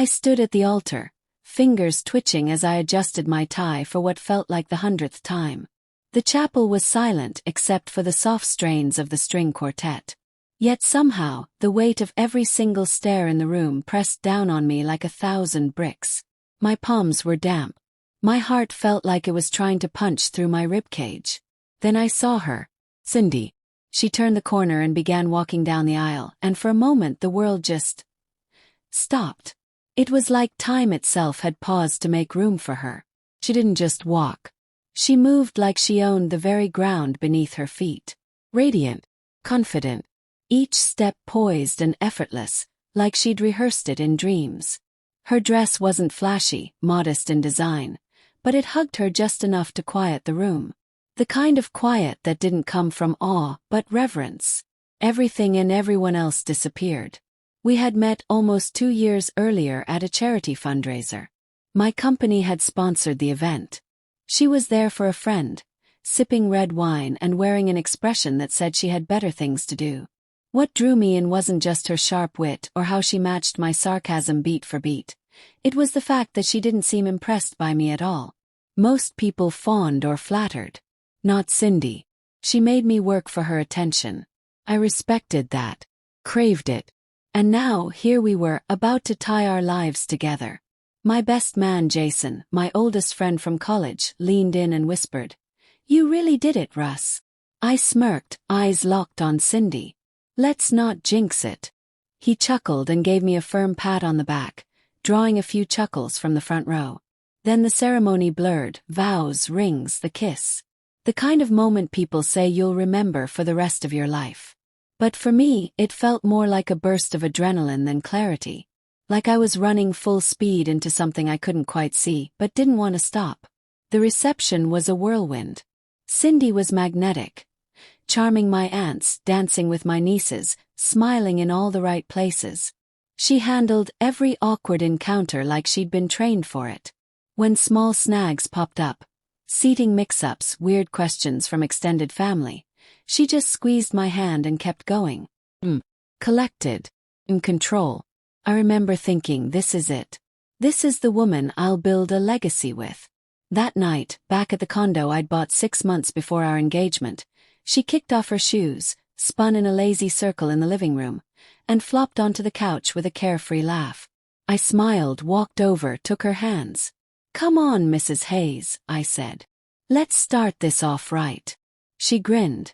I stood at the altar, fingers twitching as I adjusted my tie for what felt like the 100th time. The chapel was silent except for the soft strains of the string quartet. Yet somehow, the weight of every single stair in the room pressed down on me like 1,000 bricks. My palms were damp. My heart felt like it was trying to punch through my ribcage. Then I saw her. Cindy. She turned the corner and began walking down the aisle, and for a moment the world just stopped. It was like time itself had paused to make room for her. She didn't just walk. She moved like she owned the very ground beneath her feet. Radiant, confident, each step poised and effortless, like she'd rehearsed it in dreams. Her dress wasn't flashy, modest in design, but it hugged her just enough to quiet the room. The kind of quiet that didn't come from awe, but reverence. Everything and everyone else disappeared. We had met almost 2 years earlier at a charity fundraiser. My company had sponsored the event. She was there for a friend, sipping red wine and wearing an expression that said she had better things to do. What drew me in wasn't just her sharp wit or how she matched my sarcasm beat for beat. It was the fact that she didn't seem impressed by me at all. Most people fawned or flattered. Not Cindy. She made me work for her attention. I respected that. Craved it. And now, here we were, about to tie our lives together. My best man Jason, my oldest friend from college, leaned in and whispered, "You really did it, Russ." I smirked, eyes locked on Cindy. "Let's not jinx it." He chuckled and gave me a firm pat on the back, drawing a few chuckles from the front row. Then the ceremony blurred, vows, rings, the kiss. The kind of moment people say you'll remember for the rest of your life. But for me, it felt more like a burst of adrenaline than clarity. Like I was running full speed into something I couldn't quite see, but didn't want to stop. The reception was a whirlwind. Cindy was magnetic. Charming my aunts, dancing with my nieces, smiling in all the right places. She handled every awkward encounter like she'd been trained for it. When small snags popped up, seating mix-ups, weird questions from extended family, she just squeezed my hand and kept going. Collected. In control. I remember thinking, this is it. This is the woman I'll build a legacy with. That night, back at the condo I'd bought 6 months before our engagement, she kicked off her shoes, spun in a lazy circle in the living room, and flopped onto the couch with a carefree laugh. I smiled, walked over, took her hands. "Come on, Mrs. Hayes," I said. "Let's start this off right." She grinned,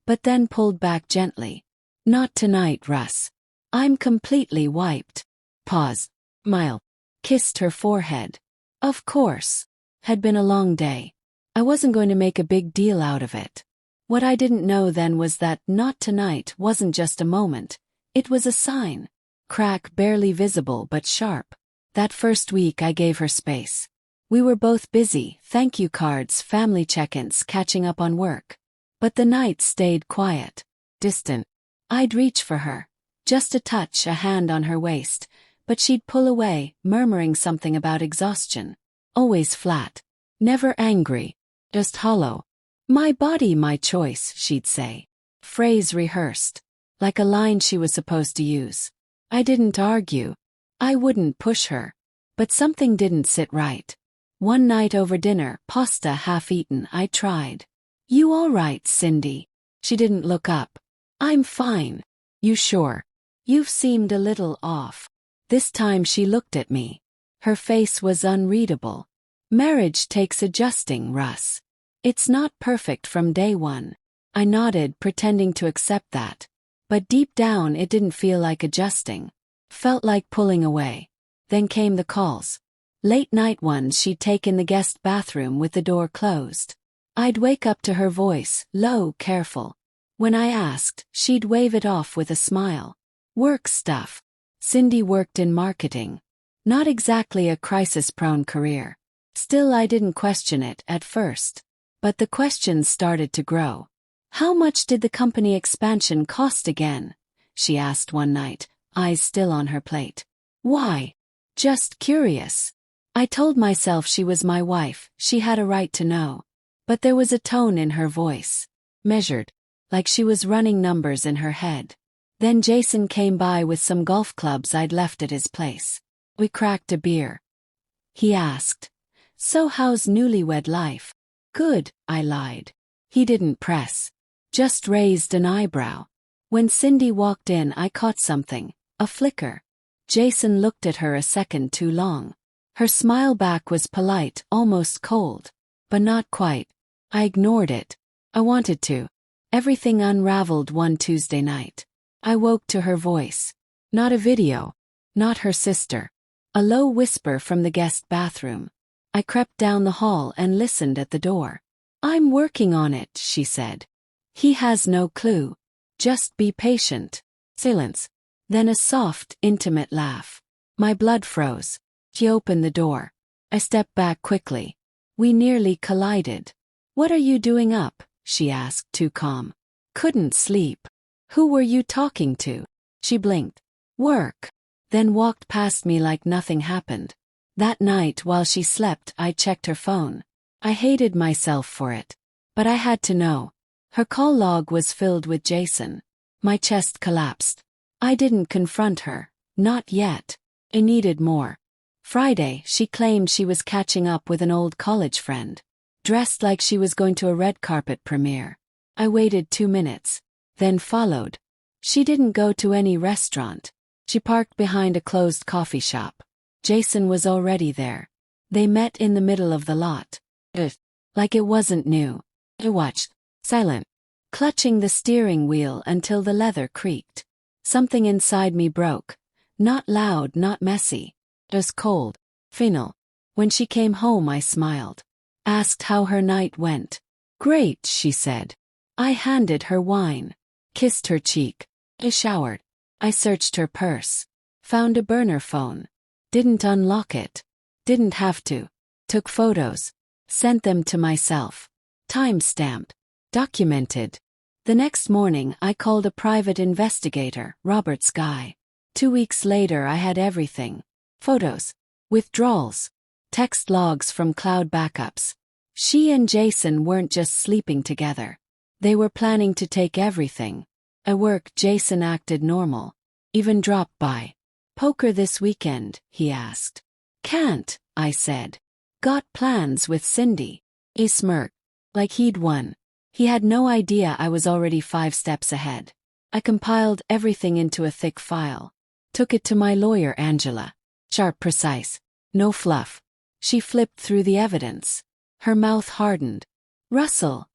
but then pulled back gently. "Not tonight, Russ. I'm completely wiped." Pause. Smile. Kissed her forehead. Of course. Had been a long day. I wasn't going to make a big deal out of it. What I didn't know then was that "not tonight" wasn't just a moment. It was a sign. Crack barely visible but sharp. That first week I gave her space. We were both busy, thank you cards, family check-ins, catching up on work. But the night stayed quiet. Distant. I'd reach for her. Just a touch, a hand on her waist, but she'd pull away, murmuring something about exhaustion. Always flat. Never angry. Just hollow. "My body, my choice," she'd say. Phrase rehearsed. Like a line she was supposed to use. I didn't argue. I wouldn't push her. But something didn't sit right. One night over dinner, pasta half-eaten, I tried. "You all right, Cindy?" She didn't look up. "I'm fine." "You sure? You've seemed a little off." This time she looked at me. Her face was unreadable. "Marriage takes adjusting, Russ. It's not perfect from day one." I nodded, pretending to accept that. But deep down it didn't feel like adjusting. Felt like pulling away. Then came the calls. Late night ones she'd take in the guest bathroom with the door closed. I'd wake up to her voice, low, careful. When I asked, she'd wave it off with a smile. Work stuff. Cindy worked in marketing. Not exactly a crisis-prone career. Still, I didn't question it at first. But the questions started to grow. "How much did the company expansion cost again?" she asked one night, eyes still on her plate. "Why?" "Just curious." I told myself she was my wife, she had a right to know. But there was a tone in her voice. Measured. Like she was running numbers in her head. Then Jason came by with some golf clubs I'd left at his place. We cracked a beer. He asked, "So how's newlywed life?" "Good," I lied. He didn't press. Just raised an eyebrow. When Cindy walked in, I caught something, a flicker. Jason looked at her a second too long. Her smile back was polite, almost cold. But not quite. I ignored it. I wanted to. Everything unraveled one Tuesday night. I woke to her voice. Not a video. Not her sister. A low whisper from the guest bathroom. I crept down the hall and listened at the door. "I'm working on it," she said. "He has no clue. Just be patient." Silence. Then a soft, intimate laugh. My blood froze. She opened the door. I stepped back quickly. We nearly collided. "What are you doing up?" she asked, too calm. "Couldn't sleep." "Who were you talking to?" She blinked. "Work." Then walked past me like nothing happened. That night, while she slept, I checked her phone. I hated myself for it. But I had to know. Her call log was filled with Jason. My chest collapsed. I didn't confront her. Not yet. I needed more. Friday, she claimed she was catching up with an old college friend. Dressed like she was going to a red carpet premiere. I waited 2 minutes. Then followed. She didn't go to any restaurant. She parked behind a closed coffee shop. Jason was already there. They met in the middle of the lot. Like it wasn't new. I watched, silent, clutching the steering wheel until the leather creaked. Something inside me broke. Not loud, not messy. It was cold. Final. When she came home, I smiled. Asked how her night went. "Great," she said. I handed her wine. Kissed her cheek. I showered. I searched her purse. Found a burner phone. Didn't unlock it. Didn't have to. Took photos. Sent them to myself. Time-stamped. Documented. The next morning, I called a private investigator, Robert Sky. 2 weeks later, I had everything. Photos. Withdrawals. Text logs from cloud backups. She and Jason weren't just sleeping together. They were planning to take everything. At work, Jason acted normal. Even dropped by. "Poker this weekend?" he asked. "Can't," I said. "Got plans with Cindy." He smirked. Like he'd won. He had no idea I was already 5 steps ahead. I compiled everything into a thick file. Took it to my lawyer, Angela. Sharp, precise. No fluff. She flipped through the evidence. Her mouth hardened. "Russell,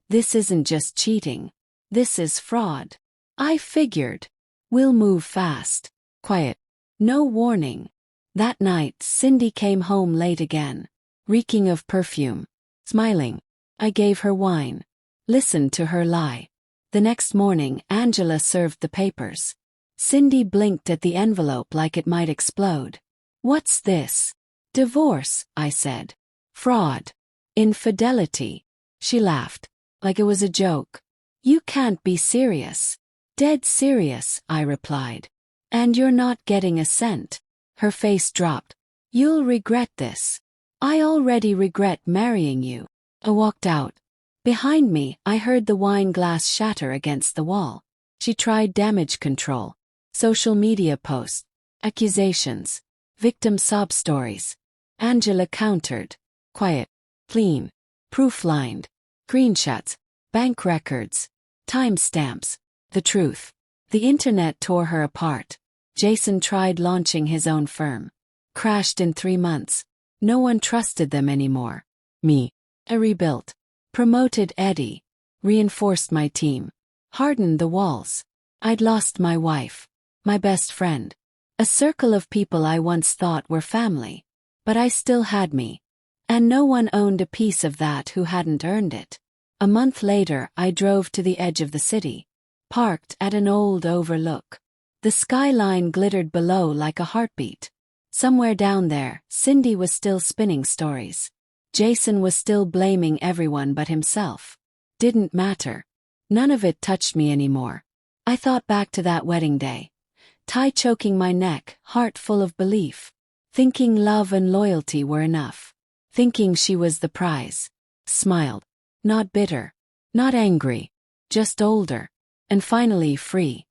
this isn't just cheating. This is fraud." I figured. We'll move fast. Quiet. No warning. That night, Cindy came home late again. Reeking of perfume. Smiling. I gave her wine. Listened to her lie. The next morning, Angela served the papers. Cindy blinked at the envelope like it might explode. "What's this?" "Divorce," I said. "Fraud. Infidelity." She laughed. Like it was a joke. "You can't be serious." "Dead serious," I replied. "And you're not getting a cent." Her face dropped. "You'll regret this." "I already regret marrying you." I walked out. Behind me, I heard the wine glass shatter against the wall. She tried damage control. Social media posts. Accusations. Victim sob stories. Angela countered. Quiet. Clean. Proof-lined. Screenshots. Bank records. Timestamps. The truth. The internet tore her apart. Jason tried launching his own firm. Crashed in 3 months. No one trusted them anymore. Me. I rebuilt. Promoted Eddie. Reinforced my team. Hardened the walls. I'd lost my wife. My best friend. A circle of people I once thought were family. But I still had me. And no one owned a piece of that who hadn't earned it. A month later, I drove to the edge of the city. Parked at an old overlook. The skyline glittered below like a heartbeat. Somewhere down there, Cindy was still spinning stories. Jason was still blaming everyone but himself. Didn't matter. None of it touched me anymore. I thought back to that wedding day. Tie choking my neck, heart full of belief. Thinking love and loyalty were enough. Thinking she was the prize. Smiled. Not bitter. Not angry. Just older. And finally free.